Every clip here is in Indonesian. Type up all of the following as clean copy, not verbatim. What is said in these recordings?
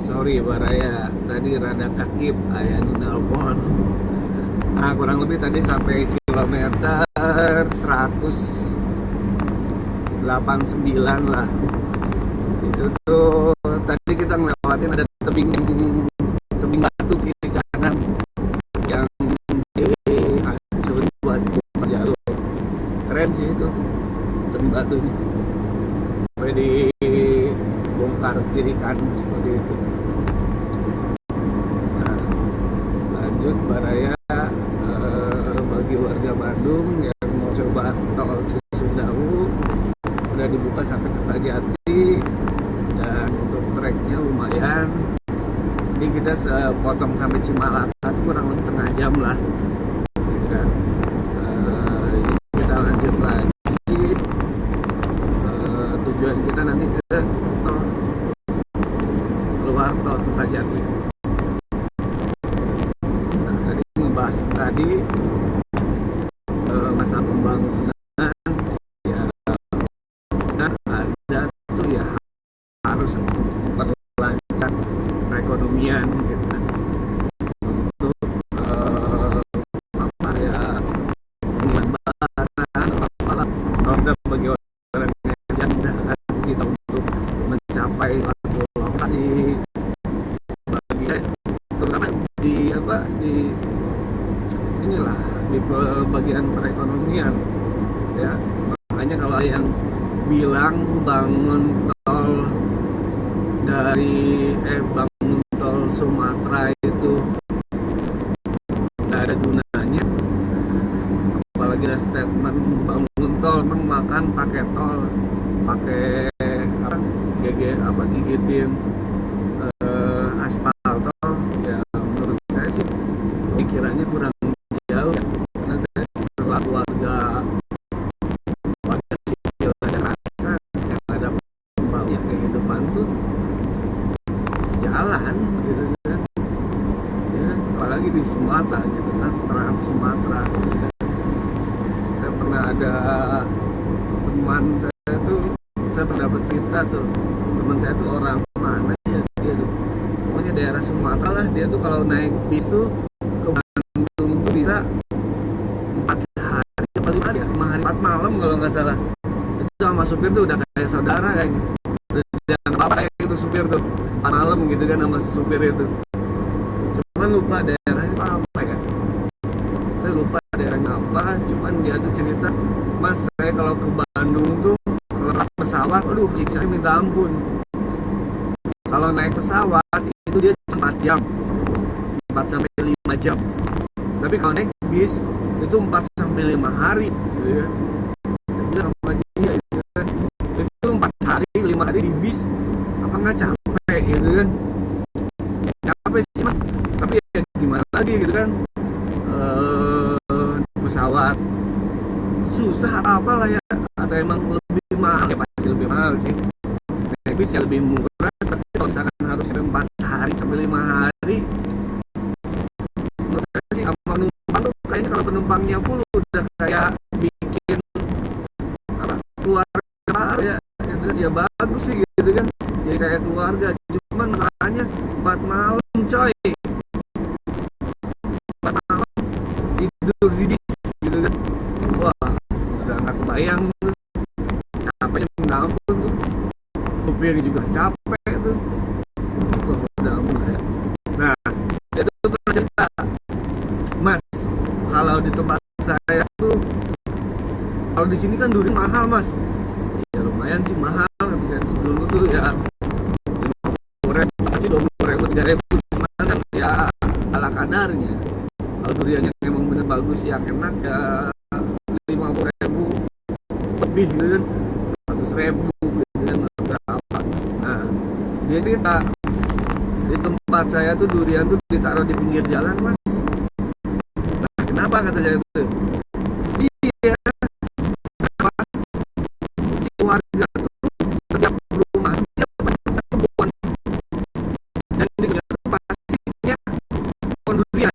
Sorry Baraya, tadi rada kakip ayah nelpon. Nah, kurang lebih tadi sampai kilometer 189 lah. Itu tuh tadi kita ngelewatin ada tebing tebing batu kiri kanan yang dihancurin buat buka jalur. Keren sih itu tebing batunya. Sampai dibongkar kiri kanan seperti itu. Nah, lanjut Baraya, bagi warga Bandung yang mau coba tol Cisumdawu udah dibuka sampai Kertajati, dan untuk treknya lumayan. Jadi kita potong sampai Cimalaka itu kurang lebih setengah jam lah gitu kan. Ini kita lanjut lagi, tujuan kita nanti ke tol, keluar tol Kertajati. Nah, tadi membahas tadi masa pembangunan, ya kan ada tuh ya harus memperlancar perekonomian gitu kan, untuk apa ya, hubungan barang apalah, kalau kita bagi orang yang janda kan kita untuk mencapai satu lokasi, bagi terutama di apa di inilah di bagian perekonomian ya. Makanya kalau yang bilang bangun tol dari bangun tol Sumatera itu nggak ada gunanya, apalagi ada statement bangun tol memang makan pakai tol, pakai apa gigitin aspal tol. Ya menurut saya sih pikirannya kurang jauh ya, karena saya selaku warga sipil aja rasa yang ada pembawa kehidupan tuh jalan gitu kan ya, apalagi di Sumatera gitu kan, Trans Sumatera gitu kan. Saya pernah ada teman saya tuh, saya pernah bercerita tuh, teman saya tuh orang mana ya, dia tuh pokoknya daerah Sumatera lah. Dia tuh kalau naik bis tuh ke Bandung tuh bisa 4 hari atau 5 hari, 5 hari 4 malam kalau nggak salah. Itu sama supir tuh udah kayak saudara kayaknya, udah dianggap apa ya itu supir tuh, 4 malam gitu kan sama si supir itu. Cuman lupa daerahnya apa ya, saya lupa daerahnya apa. Cuman dia tuh cerita, Mas saya kalau ke Bandung tuh kalau naik pesawat, aduh siksanya minta ampun. Kalau naik pesawat itu dia 4 jam, 4 sampai 5 jam. Tapi kalau naik bis itu 4 sampai 5 hari gitu ya. Dia bilang sama dia gitu kan, itu 4 hari 5 hari di bis apa nggak capek gitu kan. Capek sih Mas, tapi ya gimana lagi gitu kan. Pesawat susah apalah ya, atau emang lebih mahal ya, pasti lebih mahal sih. Naik bis ya lebih murah, tapi kalau misalkan harus 4 hari sampai 5 hari, menurut saya sih sama penumpang tuh kayaknya kalau penumpangnya full udah kayak bikin apa, keluarga baru ya gitu kan. Ya bagus sih gitu kan, jadi kayak keluarga. Cuman masalahnya 4 malam coy, 4 malam tidur di bis gitu kan. Wah udah gak kebayang tuh capeknya minta ampun tuh, supir juga capek tuh. Wah udah ampun ya. Nah dia tuh pernah cerita, Mas kalau di tempat saya tuh, kalau di sini kan durian mahal Mas. Ya lumayan sih mahal, kata saya tuh dulu tuh ya 50.000 sih, 20.000 3.000, cuman kan ya ala kadarnya. Kalau durian yang emang bener bagus yang enak ya 50.000 lebih gitu kan, 100.000 gitu kan berapa. Nah dia cerita di tempat saya tuh durian tuh ditaruh di pinggir jalan Mas. Nah kenapa kata saya tuh, iya kenapa si warga tuh setiap rumah dia pasti punya kebun, dan di tuh pastinya pohon durian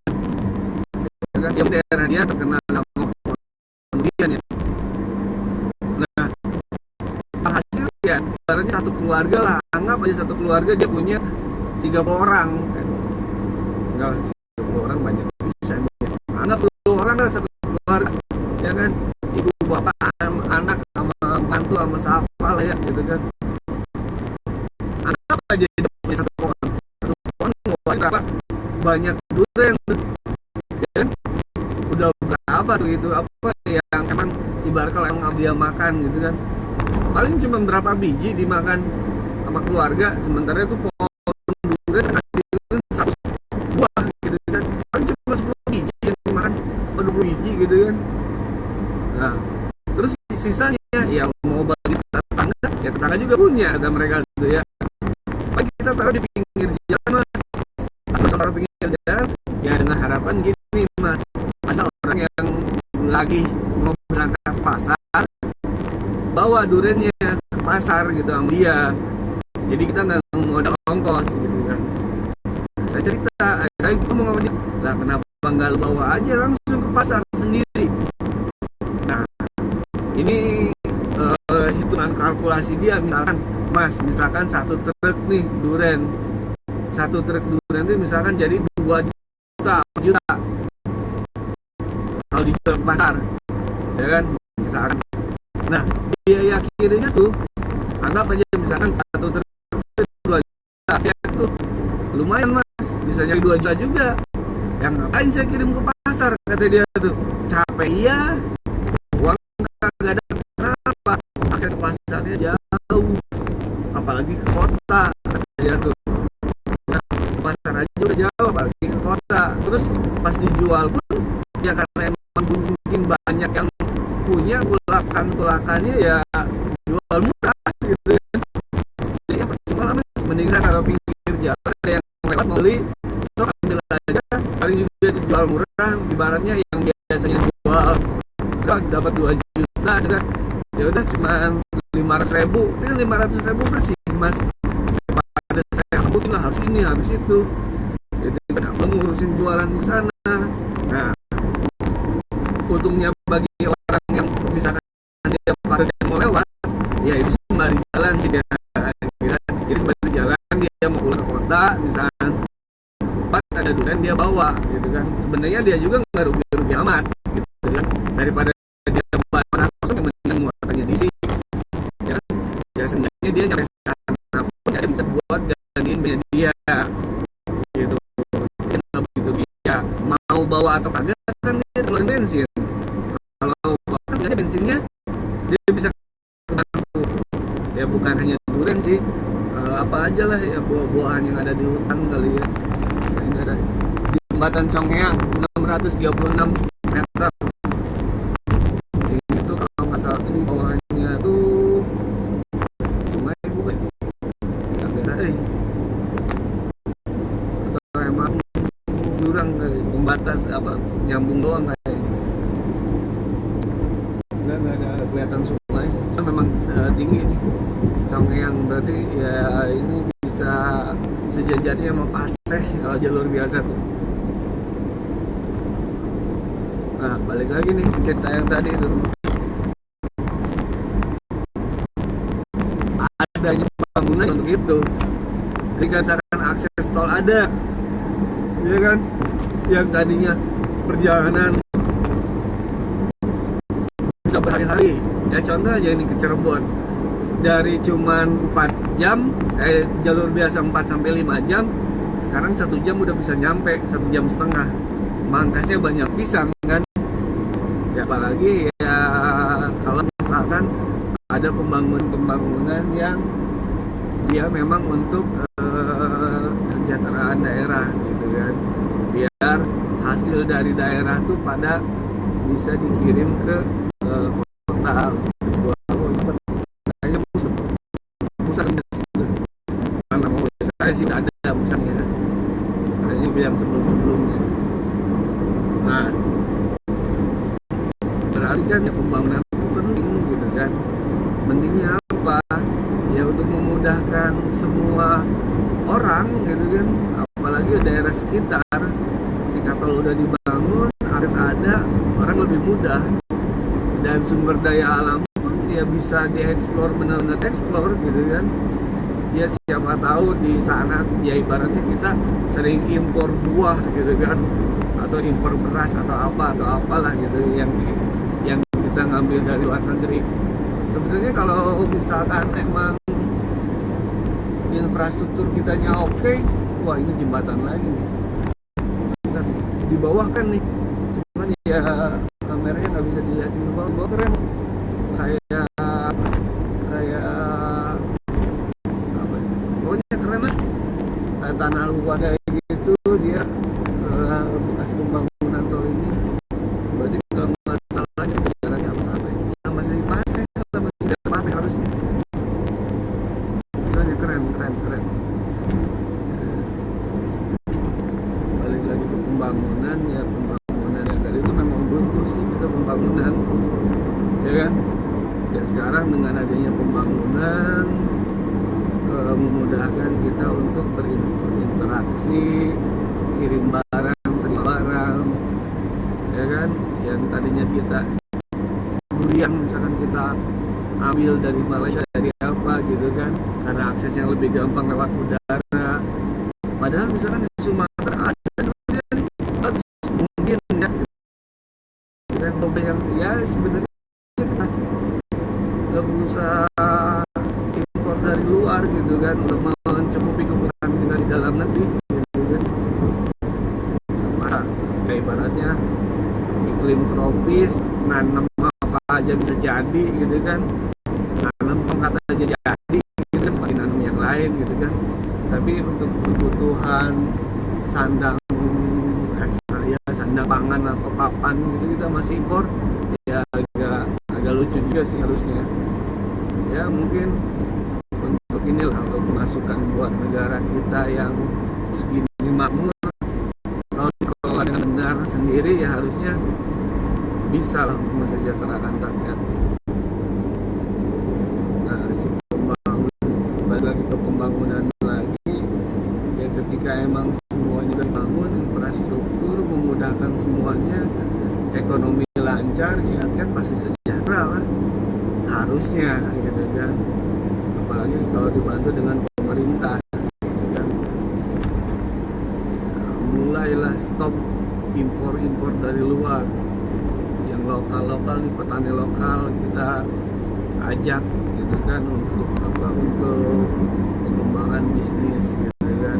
ya kan, yang daerah dia terkenal nama pohon durian ya. Nah hasil ya ibaratnya satu keluarga lah, anggap aja satu keluarga dia punya 30 orang enggak lah, 30 orang banyak bisa, anggap 10 orang lah satu keluarga ya kan, ibu bapak anak sama mantu sama siapa lah ya gitu kan, anggap aja itu punya satu pohon berapa banyak durian tuh ya kan, udah berapa tuh itu apa yang emang ibarat kalau emang dia makan gitu kan, paling cuma berapa biji dimakan sama keluarga, sementara itu pohon durian hasilnya 100 buah gitu kan, paling cuma 10 biji yang dimakan, 20 biji gitu kan. Nah terus sisanya ya mau bagi tetangga, ya tetangga juga punya, ada mereka gitu ya, paling kita taruh di pinggir jalan mas, atau taruh pinggir jalan ya dengan harapan gini mas, ada orang yang lagi mau berangkat pasar bawa duriannya ke pasar gitu sama dia, jadi kita nggak mau ada ongkos gitu kan. Saya cerita, saya ngomong sama dia, lah kenapa nggak bawa aja langsung ke pasar sendiri. Nah ini hitungan kalkulasi dia, misalkan mas, misalkan satu truk nih durian, satu truk durian itu misalkan jadi 2 juta kalau dijual ke pasar ya kan, misalkan. Nah biaya kirimnya tuh anggap aja misalkan satu truk 2 juta ya, itu lumayan mas, bisa jadi 2 juta juga. Yang ngapain saya kirim ke pasar, kata dia tuh, capek iya, uang kagak ada, kenapa, akses ke pasarnya jauh, apalagi ke kota, kata dia tuh. Nah, ke pasar aja udah jauh, apalagi ke kota. Terus pas dijual pun ya karena emang mungkin banyak yang punya, kulakannya ya jual murah gitu ya. Jadi ya percuma lah mas, mending saya taruh pinggir jalan, ada yang lewat mau beli, sok ambil aja, paling juga jual murah, ibaratnya yang biasanya jual udah dapat 2 juta kan, ya udah cuma 500.000, ini 500.000 bersih mas, pada saya ambil lah harus ini harus itu, jadi kenapa ngurusin jualan di sana. Nah untungnya bagi orang yang misalkan dia parkir mau lewat, ya itu sembari jalan sih dia, jadi sembari jalan dia mau pulang ke kota misalkan, pas ada durian dia bawa gitu kan, sebenarnya dia juga nggak rugi amat gitu kan, daripada dia bawa langsung yang mendingan muatannya di sini ya, ya sebenarnya dia nyampe sana pun dia bisa buat jadiin media gitu, dia begitu dia mau bawa atau kagak kan dia keluarin bensin, kalau bawa kan sebenarnya bensinnya dia bisa kebantu ya, bukan hanya durian sih, apa aja lah ya, buah-buahan yang ada di hutan kali ya. Nah, ini ada di jembatan Congheang 636 meter, ini tuh kalau nggak salah tuh di bawahnya tuh sungai bukan yang beda atau emang jurang kayak pembatas apa nyambung doang kayak nggak ada kelihatan sungai, so memang tinggi nih Congheang, berarti ya ini bisa sejajarnya sama Paseh kalau jalur biasa tuh. Nah balik lagi nih cerita yang tadi itu, adanya bangunan untuk itu, ketika misalkan akses tol ada ya kan, yang tadinya perjalanan bisa berhari-hari ya, contoh aja ini ke Cirebon dari cuman 4 jam jalur biasa 4-5 jam, sekarang 1 jam udah bisa nyampe, 1 jam setengah, mangkasnya banyak pisang kan ya. Apalagi ya kalau misalkan ada pembangunan yang dia memang untuk kesejahteraan daerah gitu kan, biar hasil dari daerah tuh pada bisa dikirim ke kota. Karena mau saya sih tidak ada musangnya, karena ini yang sebelumnya. Nah berarti kan ya pembangunan itu penting gitu kan. Pentingnya apa ya, untuk memudahkan semua orang gitu kan, apalagi daerah sekitar. Ketika tol udah dibangun, harus ada orang lebih mudah, dan sumber daya alam pun ya bisa dieksplor, benar-benar eksplor gitu kan. Ya siapa tahu di sana ya ibaratnya kita sering impor buah gitu kan, atau impor beras atau apalah gitu yang kita ngambil dari luar negeri. Sebenarnya kalau misalkan emang infrastruktur kitanya oke, wah ini jembatan lagi nih. Dan di bawah kan nih, cuman ya kameranya nggak bisa dilihatin ke bawah. Di bawah keren, kayak apa ya? Pokoknya keren lah. Kayak tanah luar kayak gitu dia, bekas pembangunan tol ini. Berarti kalau masalahnya jalannya apa ya? Ya masih pasek lah, masih ada pasek harusnya. Keren. Balik lagi ke pembangunan ya dari itu memang butuh sih kita pembangunan, ya kan? Ya sekarang dengan adanya pembangunan memudahkan kita untuk berinteraksi, kirim barang, terima barang, ya kan? Yang tadinya kita durian misalkan kita ambil dari Malaysia dari apa gitu kan, karena aksesnya lebih gampang lewat udara. Padahal misalkan di Sumatera ada durian bagus mungkin ya, dan mobil yang ya sebenarnya kita nggak usah impor dari luar gitu kan untuk mencukupi kebutuhan kita di dalam negeri gitu kan. Masa kayak ibaratnya iklim tropis nanam apa aja bisa jadi gitu kan, nanam tongkat aja jadi gitu kan, makin nanam yang lain gitu kan. Tapi untuk kebutuhan sandang sandang pangan atau papan gitu kita masih impor, ya agak lucu juga sih harusnya. Ya mungkin untuk inilah, untuk masukan buat negara kita yang segini makmur, kalau dikelola dengan benar sendiri ya harusnya bisa lah untuk mensejahterakan rakyat. Nah si balik lagi ke pembangunan lagi ya, ketika emang semuanya dibangun, infrastruktur memudahkan semuanya, ekonomi lancar, ya rakyat pasti sejahtera lah harusnya gitu kan. Apalagi kalau dibantu dengan pemerintah gitu kan. Ya, mulailah stop impor dari luar, yang lokal nih, petani lokal kita ajak gitu kan untuk pengembangan bisnis gitu kan,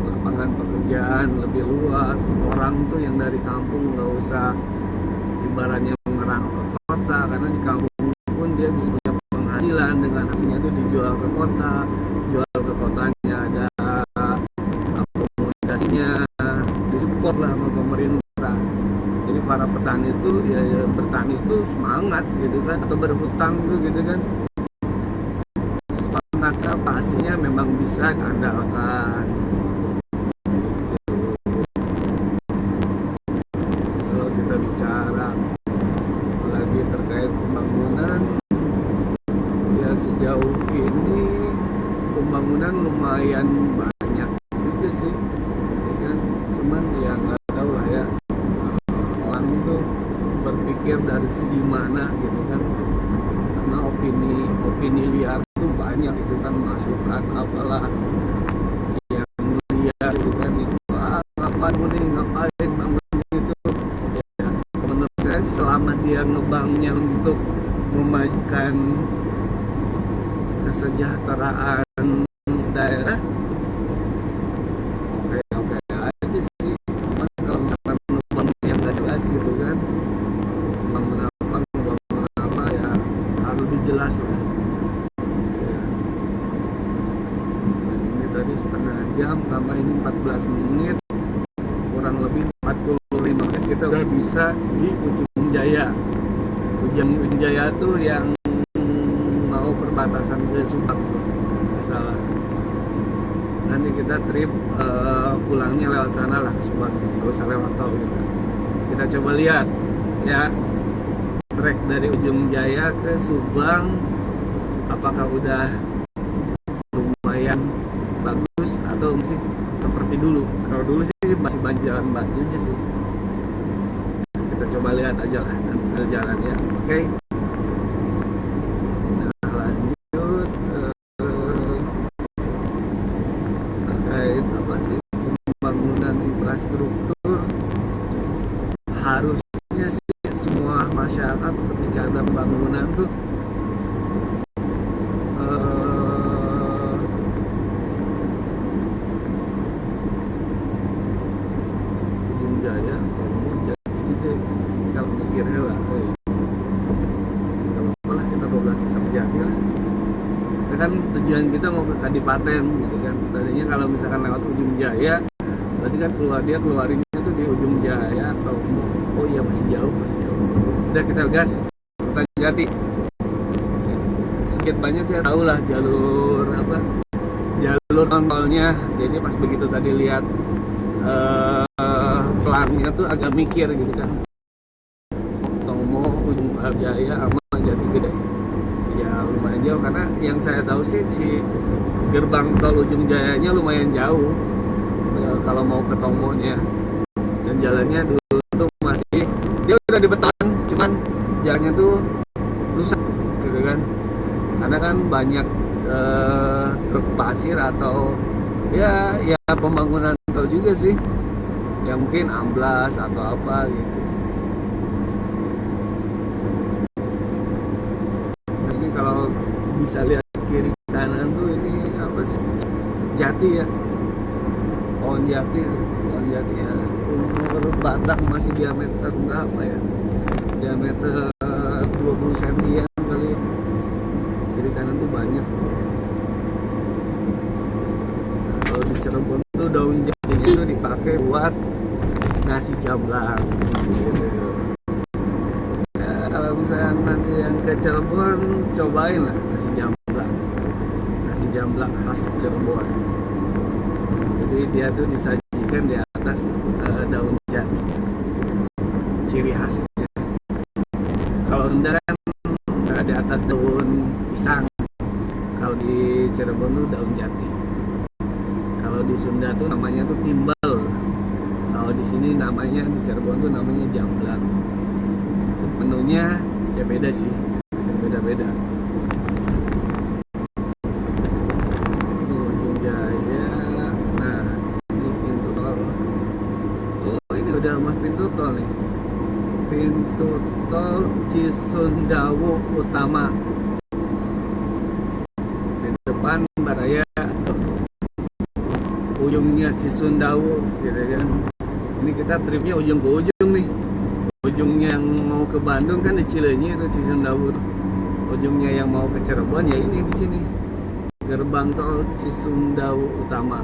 lapangan pekerjaan lebih luas. Orang tuh yang dari kampung nggak usah ibaratnya mengerang ke kota, karena di kampung pun dia bisa punya penghasilan, dengan hasilnya itu dijual ke kota, jual ke kotanya ada akomodasinya, disupport lah sama pemerintah. Jadi para petani itu ya bertani itu semangat gitu kan, atau berhutang tuh gitu kan, semangat apa hasilnya memang bisa diandalkan. Kalau kita bicara lagi terkait pembangunan, ya sejauh ini pembangunan lumayan banyak juga sih, ya kan? Cuman ya nggak tahu lah ya, orang tuh berpikir dari segi mana gitu kan, karena opini liar tuh banyak gitu kan, masukan apalah yang liar gitu kan, ngapain bangun itu ya. Menurut saya sih selama dia ngebangunnya untuk memajukan kesejahteraan daerah, oke aja sih. Cuman kalau misalkan ngebangun yang gak jelas gitu kan, ngebangun apa ya harus lebih jelas lah ya. Ini tadi setengah jam, tambah ini 14 menit, kurang lebih 45 menit kita udah bisa di Ujung Jaya. Ujung Jaya tuh yang mau perbatasan ke Subang, nggak salah. Nanti kita trip pulangnya lewat sana lah ke Subang, nggak usah lewat tol gitu. Kita coba lihat ya, trek dari Ujung Jaya ke Subang apakah udah lumayan bagus atau masih seperti dulu. Kalau dulu sih masih banyak jalan batunya sih. Kita coba lihat aja lah nanti jalan ya. Oke. Nah lanjut tuh Ujung Jaya, Tomo, Jati Gede. Kalau mikirnya lah, kalau apalah kita 12 Jati lah. Itu kan tujuan kita mau ke Kadipaten gitu kan. Tadinya kalau misalkan lewat Ujung Jaya, berarti kan keluarinnya tuh di Ujung Jaya, Tomo. Oh iya masih jauh. Udah kita gas Kertajati. Sedikit banyak saya tahu lah jalur tolnya. Jadi pas begitu tadi lihat pelangnya tuh agak mikir gitu kan. Tomo, Ujung Jaya sama Jati Gede. Ya lumayan jauh karena yang saya tahu sih si gerbang tol Ujung Jayanya lumayan jauh ya, kalau mau ke Tomonya. Dan jalannya dulu tuh masih dia udah di beton, cuman jalannya tuh rusak gitu kan. Karena kan banyak truk pasir atau ya pembangunan tol juga sih. Ya mungkin amblas atau apa gitu. Nah, ini kalau bisa lihat kiri kanan tuh ini apa sih? Jati ya. Pohon jati ya. Umur batang masih diameter berapa ya? Diameter 20 cm kali. Kiri kanan tuh banyak. Nah, kalau di Cirebon tuh daun jatinya tuh dipakai buat nasi jamblang gitu. Ya, kalau misalnya nanti yang ke Cirebon cobain lah nasi jamblang khas Cirebon. Jadi dia tuh disajikan di atas daun jati, ciri khasnya. Kalau Sunda kan di atas daun pisang, kalau di Cirebon tuh daun jati. Kalau di Sunda tuh namanya tuh timbal. Kalau di sini namanya di Cirebon tuh namanya jamblang. Menunya ya beda sih, beda-beda. Ini Ujung Jaya. Nah, ini pintu tol. Oh, ini udah mas pintu tol nih. Pintu tol Cisundawu Utama. Di depan Baraya, ujungnya Cisundawu gitu kan. Ini kita tripnya ujung ke ujung nih. Ujungnya yang mau ke Bandung kan di Cileunyi itu Cisundawu. Ujungnya yang mau ke Cirebon ya ini di sini. Gerbang tol Cisundawu Utama.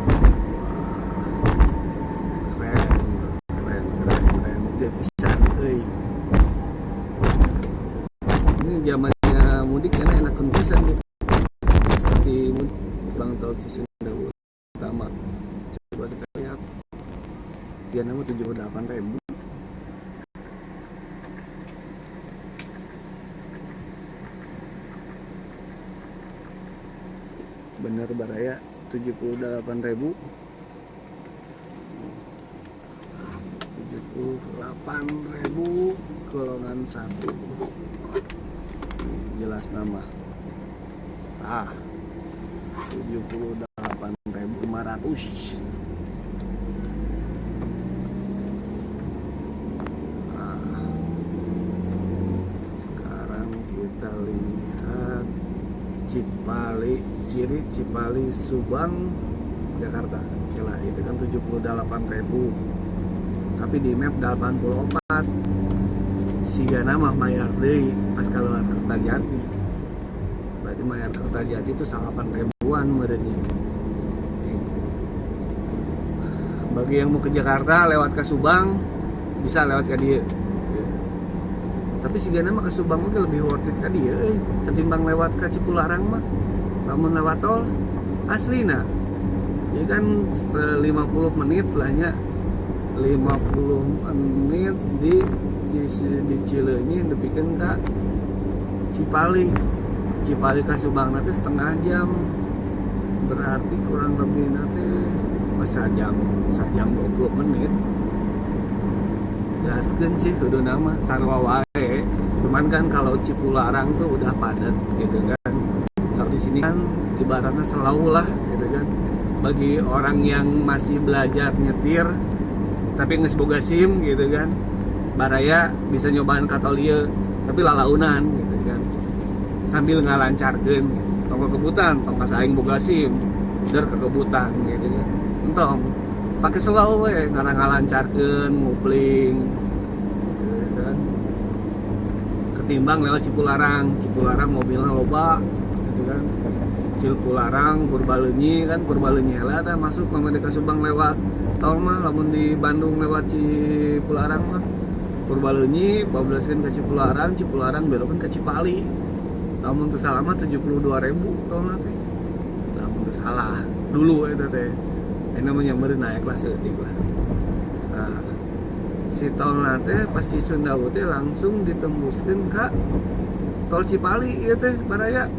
Keren. Dia bisa euy. Ini zamannya mudik kan enak pisan gitu. Di gerbang tol Cisundawu Utama. Coba kita lihat. Sekian nama 78.000. Bener Baraya 78.000. 78.000 golongan 1. Jelas nama. 78.500. Sekarang kita lihat Cipali kiri, Cipali Subang Jakarta. Oke lah, itu kan 78.000. Tapi di map 84. Sigana mah mayar deui pas keluar Kertajati. Berarti mayar Kertajati itu 8.000-an meureunnya. Bagi yang mau ke Jakarta lewat ke Subang bisa lewat ke dieu. Tapi sigana mah ke Subang mah lebih worth it ka dieu ketimbang lewat ke Cipularang mah. Lamun lewat tol aslina. Ya kan 50 menit lahnya. 50 menit di Cileunyi depikeun ka Cipali ke Subang nanti setengah jam. Berarti kurang lebih nanti sejam 20 menit. Gaskeun sih kudu nama sarua wae. Cuman kan kalau Cipularang tuh udah padat gitu kan. Kalau di sini kan ibaratnya selau lah gitu kan. Bagi orang yang masih belajar nyetir tapi geus boga SIM gitu kan. Baraya bisa nyobaan ka tol ieu tapi lalaunan gitu kan. sambil ngalancarkeun tong kekebutan tong kasaing boga SIM der kekebutan gitu kan entong pakai slow we ngalancarkeun ngupling gitu kan ketimbang lewat Cipularang mobilnya loba gitu kan Cipularang Purbalunyi heula teh masuk lamun ka Subang lewat tol mah lamun di Bandung lewat Cipularang mah Purbalunyi bablaskeun ka Cipularang belokeun ka Cipali lamun teu salah mah 72.000 tolna teh lamun teu salah dulu eta teh namanya meureun naik lah seutik lah nah, si tolna teh pas di Sunda teh langsung ditembuskeun ka tol Cipali ieu teh baraya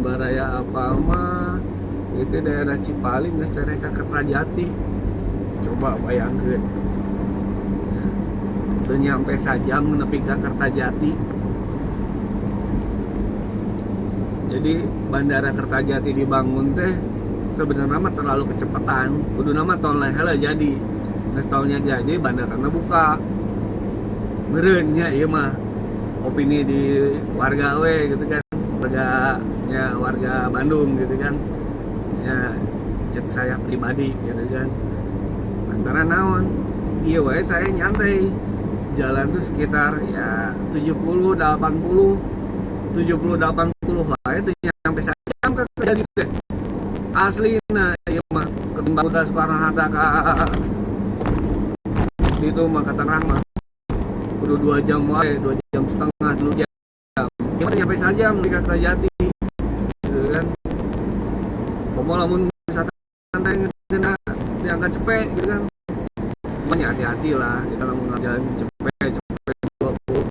baraya apa mah itu daerah Cipali geus teh ka Kertajati coba bayangkeun teu nyampe sajam nepi ka Kertajati jadi bandara Kertajati dibangun teh sebenarnya mah terlalu kecepatan kudu nama tol heula jadi geus tolnya jadi bandarana buka meureun nya ieu mah opini di warga we gitu kan warga Bandung gitu kan ya cek saya pribadi gitu kan antara naon iya we saya nyantai jalan tuh sekitar ya 70 80 wae teh nyampe sajam ka jadi teh aslina ieu mah ketimbang ka Soekarno Hatta ka itu mah ka Tangerang mah kudu 2 jam wae 2 jam setengah 3 jam kita nyampe saja di Kertajati gitu kan komo lamun misalkan santai kena diangkat cepet gitu kan makanya hati-hati lah kita lamun jalan cepet 20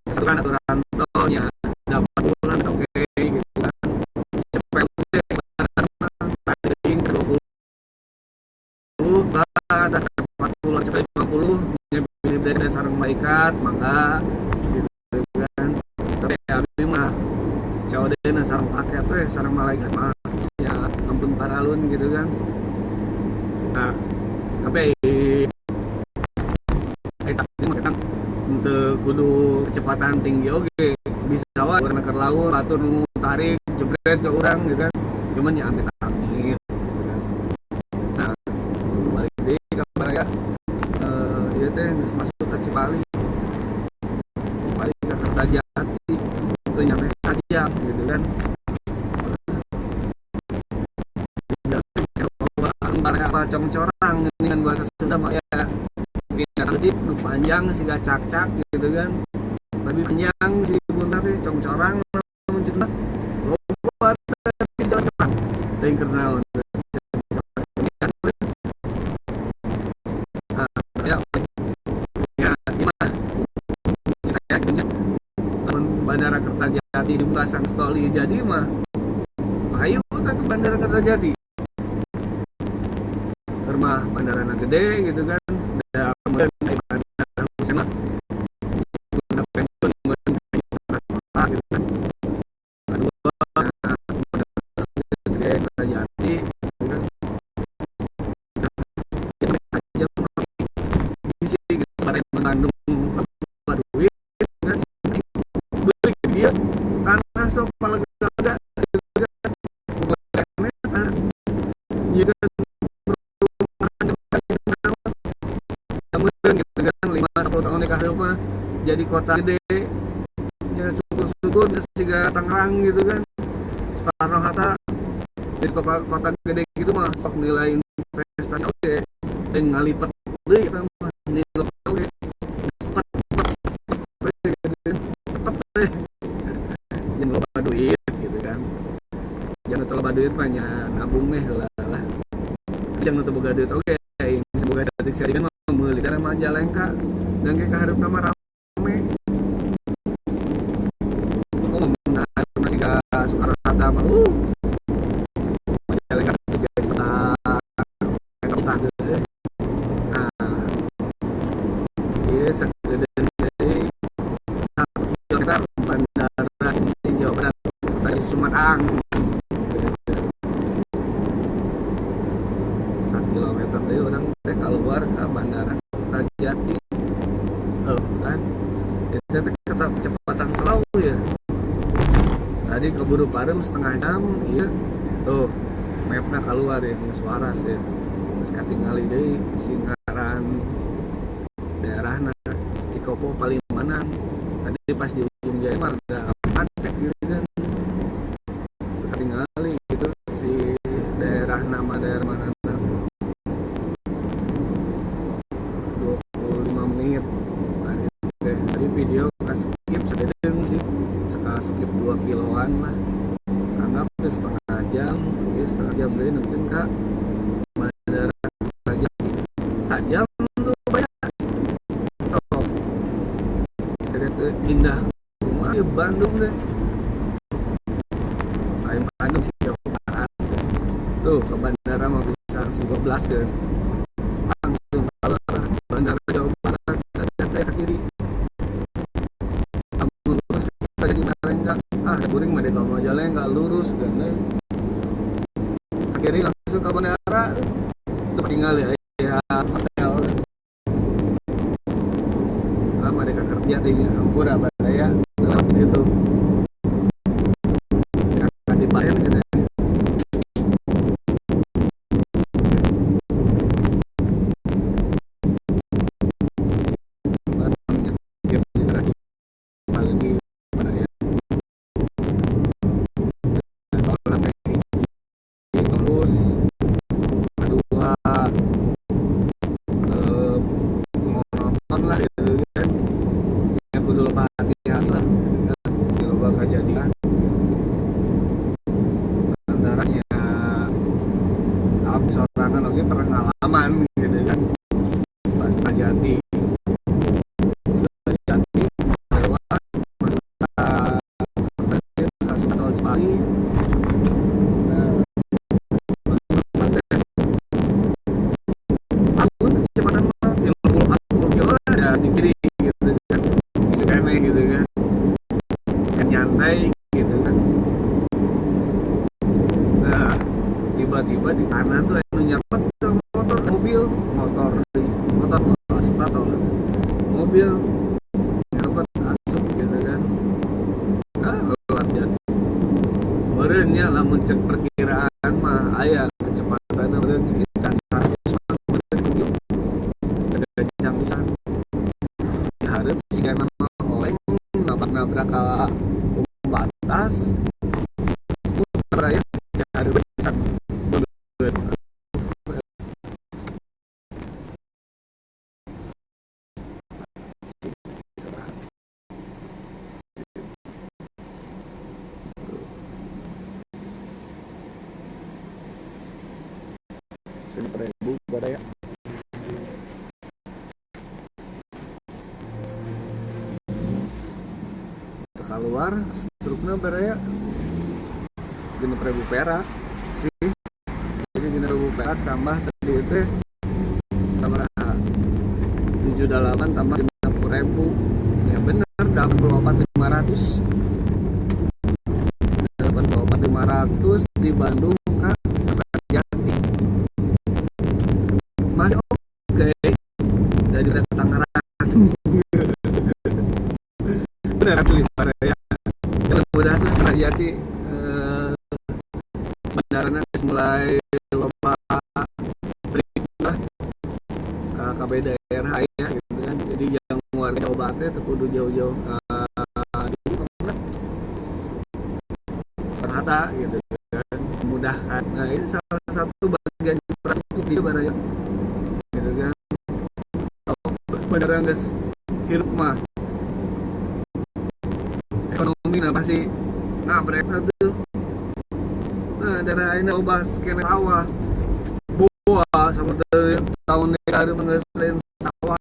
itu kan aturan tolnya dapat bulan oke gitu kan cepet starting 20 ada 40 cepet 50 pilih dari sareng maikat mangga gitu kan tapi abi mah cawadena sareng paket teh sareng malaikat mah ya ampun paralun gitu kan nah tapi tapi mah kita untuk kudu kecepatan tinggi oke bisa wae karena ke laut batur nu tarik jebret ke urang gitu kan cuman ya amit-amit gitu kan nah balik deui ka Baraya ieu teh geus masuk ke Cipali ke Kertajati itu nyampe sajam gitu kan apa cong-corang dengan bahasa Sunda mah ya pindah nu panjang siga cak-cak gitu kan tapi panjang si bunta teh cong-corang namun cenah loba teh jalan cepat teh keurnaon Bandara Kertajati dibuka sang stoli jadi mah ayo kita ke Bandara Kertajati ke rumah bandarana gede gitu kan dan kemudian bandara Hussein mah gitu kan kedua Kertajati gitu kan bisa gitu bareng Bandung duit kan beli dia tanah sok palega-lega ya kan kemudian gitu kan 5-10 tahun nikah mah jadi kota gede ya syukur-syukur siga Tangerang gitu kan Soekarno Hatta jadi kota gede gitu mah sok nilai investasi oke dan ngalipet deui eta mah nilai oke jangan lupa duit gitu kan jangan lupa duit banyak nabung nih lah jangan lupa boga duit oke semoga sadik sering kan meuli karena Majalengka dan kayak keharup nama rame mengharap masih ke Soekarno Hatta mah Majalengka jadi kota deh nah iya segede dari 1 kilometer bandara di Jawa Barat dari Sumedang 1 kilometer deh orang teh keluar ke Bandara Kertajati kan. Itu kecepatan slow ya. Tadi keburu parem setengah jam, iya. Tuh, mapnya keluar ya, suara sih. Terus katingali deui singaran daerahna Cikopo paling mana. Tadi pas di ujung jaya mah ada macet gitu kan. Katingali gitu si daerah mana 25 menit. Tadi video ke skip sedeng sih. Skip 2 kiloan lah. Anggap setengah jam, ya setengah jam dari nonton kak Bandara Kertajati. Tak jam tuh banyak. Oh, dari indah rumah ya Bandung deh. Lain Bandung sih jauh barat. Tuh ke bandara mau bisa 12 kan. Langsung kalau bandara Jawa Barat ada ke kiri. Jadi enggak kuring mah kalau mau jalan enggak lurus kan akhirnya langsung ke bandara itu tinggal ya hotel lama mereka kerja tinggal hampura badaya dalam itu akan dibayar gitu. Sorangan lagi pengalaman gitu kan pas Kertajati lewat tahun sekali aku kecepatan 30-40 kilo ada di kiri gitu kan sekene gitu kan nyantai gitu kan. Nah tiba-tiba di kanan tuh nyepet motor asup atau mobil nyepet asup gitu kan. Keluar Jati merenya lamun cek perkiraan mah aya kecepatan meureun sekitar 100 km ada kencang pisan dihareup siga nama oleng nabrak ka pembatas putar aya dihareup pisan. Ribu badaya keluar struknya badaya 6.000 perak sih. Jadi 6.000 perak tambah tadi itu tambah 78 tambah 60.000 ya bener 84.500 di Bandung ke Kertajati masih oke dari Tangerang bener asli ya mudah-mudahan Kertajati bandaranya mulai loba trip lah ke daerah ya gitu kan. Jadi yang warga obatnya tuh kudu jauh-jauh ke Perhata gitu kan memudahkan. Nah ini salah satu bagian infrastruktur di Baraya gitu kan. Bandara geus hirup mah ekonomi nah pasti ngabrek tuh. Nah daerah ini obah skene sawah buah sama tahun hari mengeslain sawah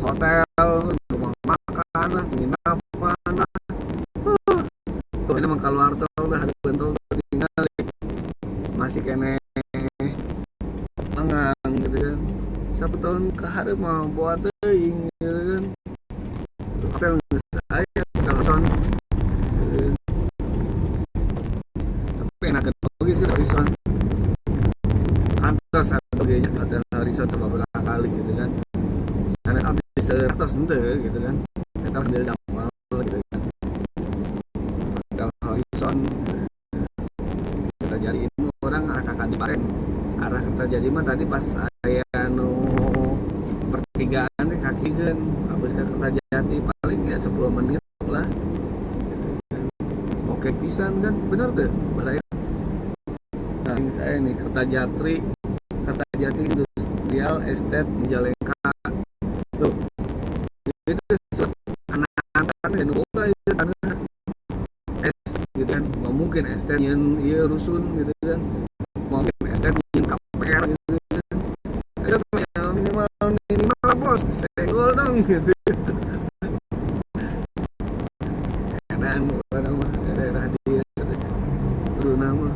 hotel rumah makan lah penginapan lah ini emang keluar tol dah ada bentol tinggal masih kene lengang gitu kan 1 tahun ke hari mau buat teuing gitu kan hotel saya kalau son tapi enakan lagi sih Horizon kantos ada bagiannya hotel Horizon sama berapa kali gitu kan karena habis 100 ente gitu kan kita sambil damel gitu kan. Hotel Horizon kita jadi ini orang arah kakak di Paren arah kita jadi mah tadi pas aya nu pertigaan teh kaki kan habis ke Kertajati paling ya 10 menit lah gitu kan. Oke pisan kan bener deh baraya. Nah saya nih Kertajati Industrial Estate Majalengka tuh itu anak-anak yang boga itu tanah es gitu kan mau mungkin estate yang iya rusun gitu kan mungkin estate yang KPR gitu kan ada minimal bos senggol dong gitu enak mah daerah dia terus nama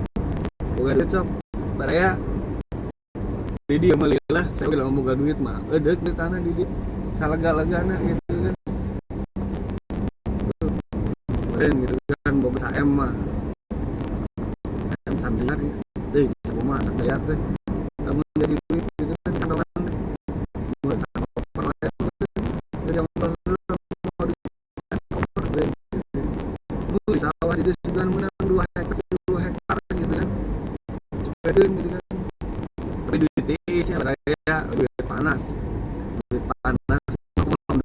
boga cocok baraya di dia melilah saya bilang boga duit mah edek di tanah di dia salega-legana gitu kan gitu kan boga saem mah saem sambilar ya deh bisa mah sambilar deh namun dari duit gitu kan kantongan buat koper lah dari yang baru di sawah di juga menang 2 hektar 3 hektar gitu kan sepeda gitu kan tapi duit ya beraya duit panas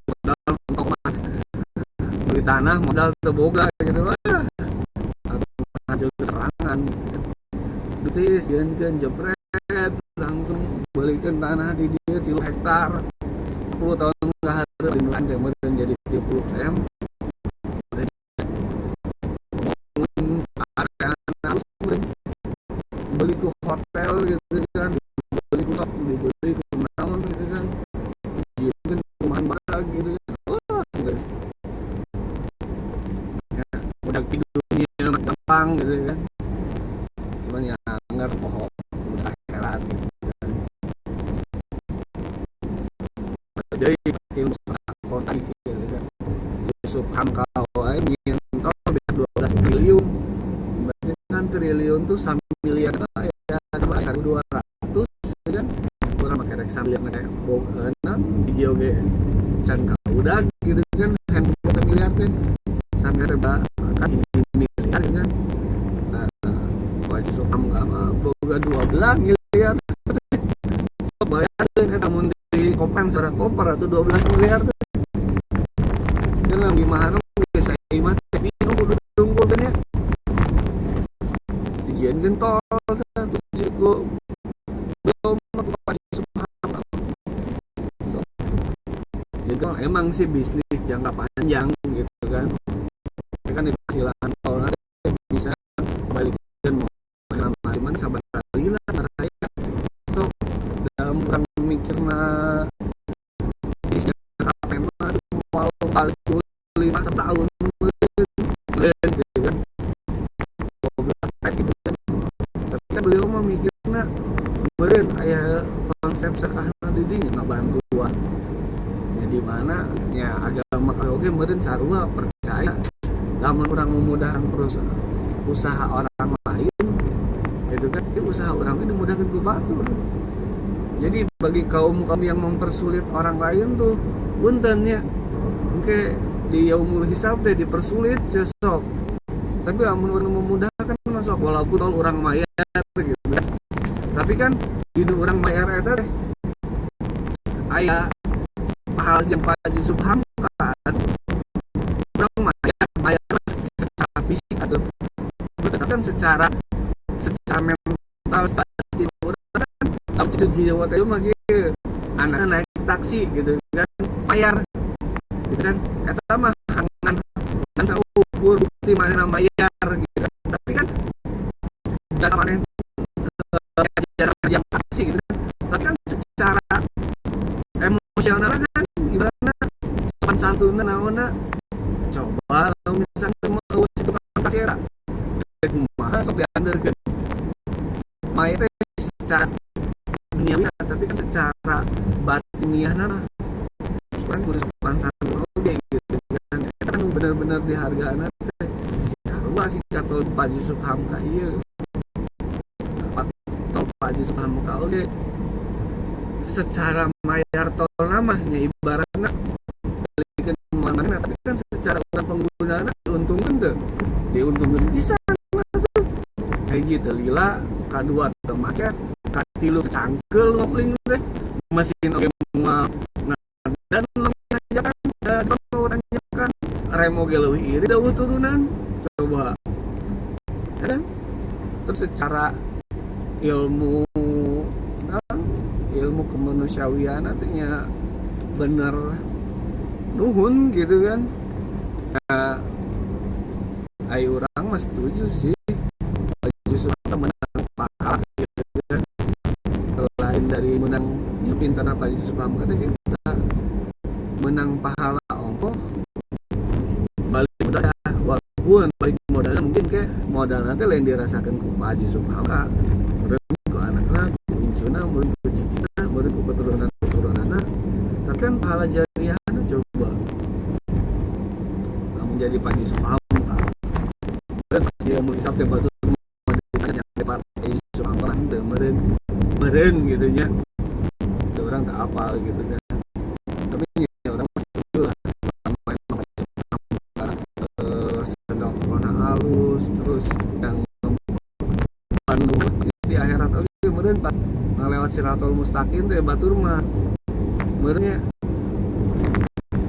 modal untuk mas beli tanah modal terboga gitu hancur serangan duit jangan jepret langsung belikan tanah di dia 3 hektar 10 tahun nggak ada lindungan kemudian jadi 30 M beli ke hotel gitu kan beli ke shop beli ke naon gitu kan jieukeun perumahan badak gitu kan wah guys ya udah tidurnya gampang gitu kan cuman ya nggak pohon udah heran gitu kan jadi ilmu kota gitu kan Yusuf Hamka wae nyentok 12 triliun berarti kan triliun tuh miliar ya coba 1.200 kan kurang pakai reksa miliar kayak bohana hiji oge can kaudag gitu kan handphone miliar teh sampai kan hiji miliar kan nah wajib sokam mah boga 12 miliar sok bayareun eta mun di kopan seorang koper atau 12 miliar teh kan gimana bisa imah tapi nu kudu tunggu kan ya dijian gentol kan ku belum jadi kan emang sih bisnis jangka panjang gitu kan ya kan hasilnya tol bisa balikin cuman sabar kali lah ngeraya so dalam orang mikirna bisnis jangka panjang walau kali 5 tahun gitu kan beliau mah mikirna beureun aya konsep sakahna di dieu ngabantu wah ya di mana ya agama oge meureun sarua percaya lamun urang memudahkan usaha orang lain itu kan usaha orang itu dimudahkan ku batur jadi bagi kaum yang mempersulit orang lain tuh punten ya engke di yaumul hisab teh dipersulit sesok tapi lamun urang memudahkan masuk walaupun tol urang mayar gitu kan tapi kan hidup orang mayar eta teh aya pahala jeung Pak Subhan kan orang mayar secara fisik atau kan secara mental statis orang kan itu jiwa teh mah gitu anak naik taksi gitu kan mayar gitu kan eta mah hangan dan saukur bukti mana mayar gitu kan tapi kan udah sama yang taksi gitu kan tapi kan secara emosional kan ibaratnya sopan santun naonna coba kalau misalnya mau itu kan kacera kumaha sok dianderkeun mayar secara duniawi tapi kan secara batiniahna kan kudu sopan santun oge gitu kan eta kan bener-bener dihargaana teh sarua si katol Pak Yusuf Hamka ieu Pak Yusuf Hamka oge secara mayar tol namanya ibaratnya balikeun mana tapi kan kadua teu macet, katilu cangkeul ngopling teh mesin oge moal dan tanjakan tanjakan rem oge leuwih iri dawuh turunan coba ya kan. Terus secara ilmu ilmu kemanusiaan artinya bener nuhun gitu kan. Nah, ayo orang mah setuju sih justru menang pahala gitu kan. Selain dari menangnya pintar apa Yusuf Hamka kita menang pahala ongkoh balik modal ya, walaupun balik modalnya mungkin kayak modal nanti lain dirasakan ku Pak Haji Hamka meureun ku anakna ku incuna meureun ku cicitna meureun ku keturunan-keturunanna tapi kan pahala jariahna coba lamun jadi Pak Haji Hamka dan pas dia mau hisap teh batu ditanya Pak Haji Hamka teu meureun gitu nya orang tak apal gitu kan. Tapi ya orang setuju lah sedang kona halus terus yang Bandung di akhirat oke meureun pas ngalewat Siratul Mustaqim teh batur mah meureunnya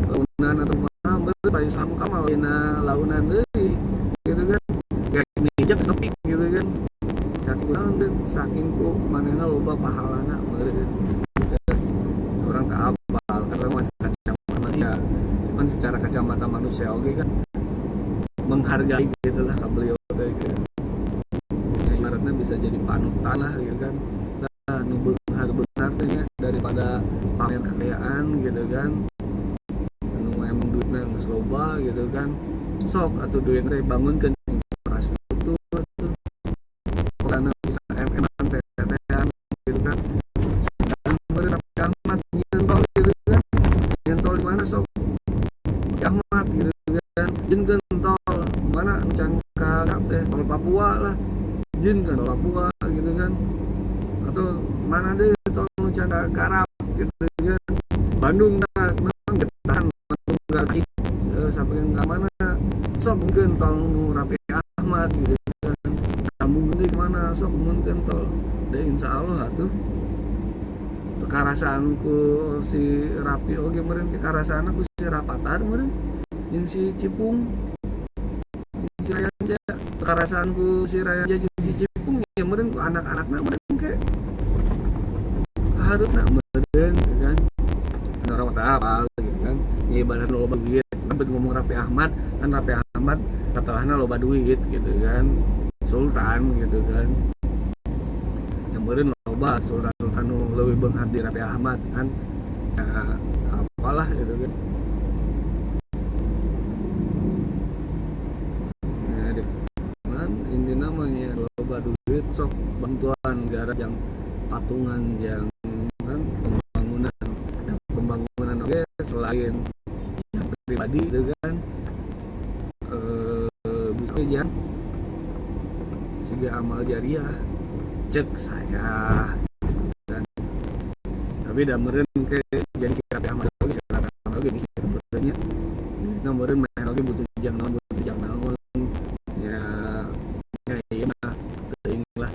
launan atau mana meureun bayu samka mah launan deui gitu kan kayak mijak nepi gitu kan saking ku manehna loba pahalana meureun orang tak apal karena masih kacamata ya cuman secara kacamata manusia oke kan menghargai gitu lah ka beliau gitu. Ya ibaratnya bisa jadi panutan lah gitu kan. Nah, nu beunghar teh daripada pamer kekayaan gitu kan. Nu emang duitna geus loba gitu kan. Sok atuh duit teh bangunkeun infrastruktur tuh. Karena bisa MM-an PPN gitu kan. Dan Rapi Ahmad nyentol gitu kan. Nyentol di mana sok? Ahmad gitu kan. Jeung tol mana can ka tol Papua lah. Jeung kan tol Papua gitu kan. Atau mana deh tol can ka Garap gitu kan. Bandung tah naon getahan Bandung Garut sampai ke mana sok mungkin tol nu Rapi Ahmad gitu kan. Sambung di mana sok mungkin tol. Da insyaallah atuh kekarasan ku si Rapi oge meureun kekarasan ku si Rapatar meureun jeung si Cipung si Rayanja kekarasan ku si Rayanja jeung si Cipung ya meureun ku anak-anakna meureun ke harutna meureun kan orang teh apal gitu kan ya ibarat loba duit ngebet ngomong Rapi Ahmad kan Rapi Ahmad katalahna loba duit gitu kan sultan gitu kan yang meureun loba sultan nu leuwih beunghar di Rapi Ahmad kan ya apalah gitu kan ya kan intinya namanya loba duit sok bantuan negara yang patungan yang kan pembangunan oke selain yang pribadi gitu kan bisa jangan siga amal jariah cek saya kan tapi da meureun ke jangan si Rapi Ahmad oge si Rapi Ahmad oge mikir beureunya duitna meureun mah oge butuh jang naon ya ieu mah teuing lah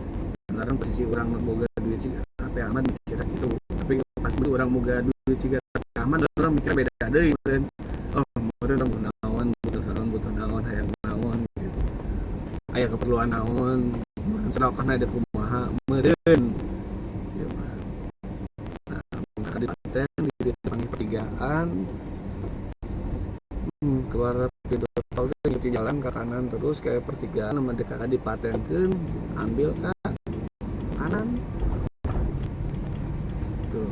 sekarang posisi urang boga duit si Rapi Ahmad mikir gitu tapi pas urang boga duit si Rapi Ahmad urang mikir beda deui meureun oh meureun butuh naon hayang naon gitu aya keperluan naon meureun sedekahna ada kumaha meureun ya mah nah maka di paten di pertigaan keluar pintu tol teh jalan ke kanan terus kayak pertigaan sama kakak dipatenkeun ambil ke kanan tuh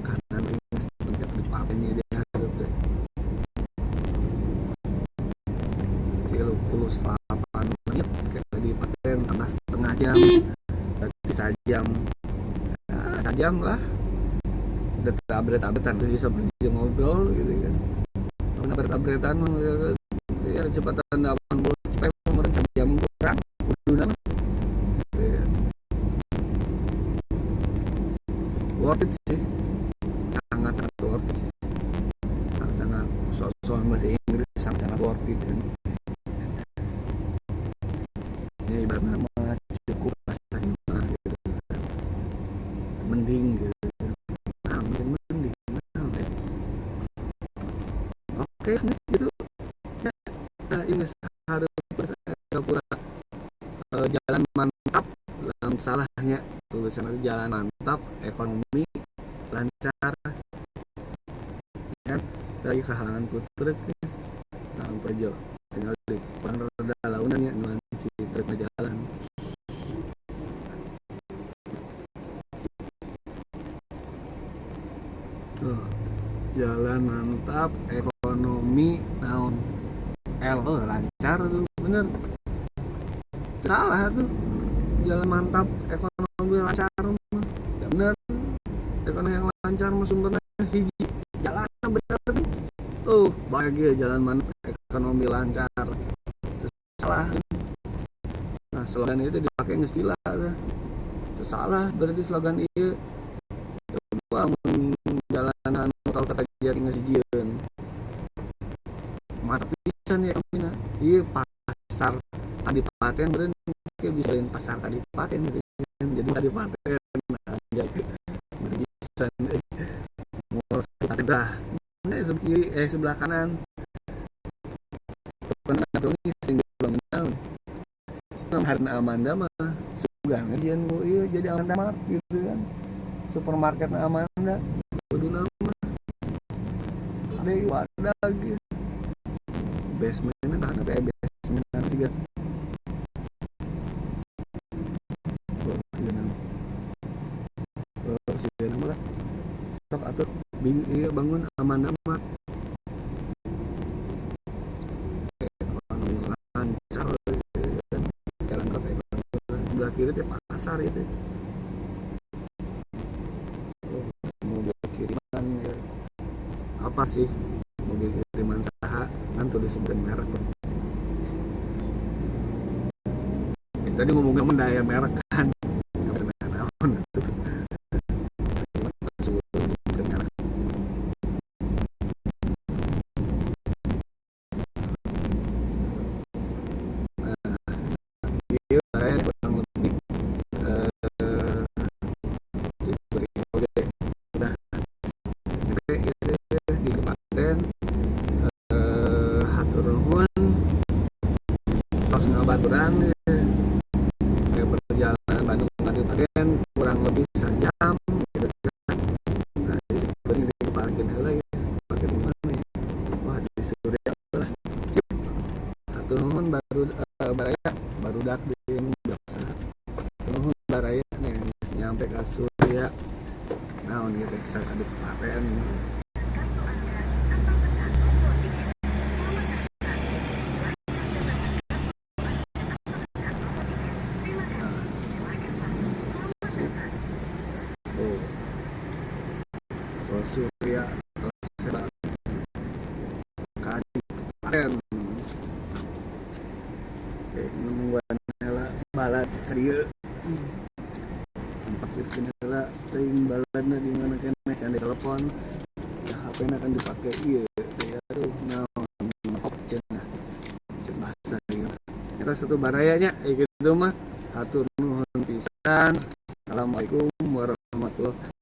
kanan ini setengah dipatennya dia harus deh 38 menit kayak dipaten tengah setengah jam berarti sajam lah udah abret-abretan tuh bisa berjam ngobrol gitu kan abret-abretan ya kecepatan 80 cepet kemarin sejam kurang udah ya. Worth it sih sangat worth it sih sangat soal bahasa Inggris sangat worth it kan ya ibaratnya mah kayak gitu ya. Nah, ini harus pura jalan mantap, salahnya tulisan itu jalan mantap, ekonomi lancar kan, dari kehalangan truk tahun pejo tinggal di roda launannya nuan si truk jalan. Jalan mantap, ekonomi naon L lancar tuh bener. Salah tuh jalan mantap ekonomi lancar mah ya bener. Ekonomi yang lancar mah sumbernya hiji jalan bener tuh. Bahagia jalan mantap ekonomi lancar. Terus salah. Nah slogan itu dipakai nggak istilah tuh. Terus salah berarti slogan itu. Bangun jalanan tol kerja tinggal sijieun. Mantap pisan ya kamina. Ieu pasar Kadipaten beureun ke bisa lain pasar Kadipaten gitu. Jadi Kadipaten anjay. Bisa mau dah. Sebelah kanan. Pernah dong sing belum tahu. Harna Amanda mah sugan ngeujeun ieu jadi Amanda Mart gitu kan. Supermarket Amanda kudu nama deui wadah gitu. Basementnya mana kayak basement sih kan. Sudah nama lah sok atur bangun Amanda Mart. Ekonomi lancar jalan ke ekonomi sebelah kiri teh pasar itu. Mobil kiriman ya. Apa sih mobil kiriman saha kan tuh disebutkan merek. Tadi ngomongin mendaya merek kan naon itu. Baturan kayak perjalanan Bandung Kadipaten kurang lebih sejam gitu kan. Nah ini diparkir heula ya. Parkir di mana ya? Wah di Surya lah. Sip. Hatur nuhun baraya barudak di biasa. Hatur nuhun baraya nih geus nyampe ka Surya. Naon ieu teh sa Kadipaten. Surya Kadipaten. Oke, nungguan heula balad krieu. Tempat kirkeun heula teuing baladna di mana keneh can ditelepon. HP-na kan dipake ieu. Aduh naon option bahasa ieu. Eta satu barayanya kitu mah. Hatur nuhun pisan. Assalamualaikum warahmatullahi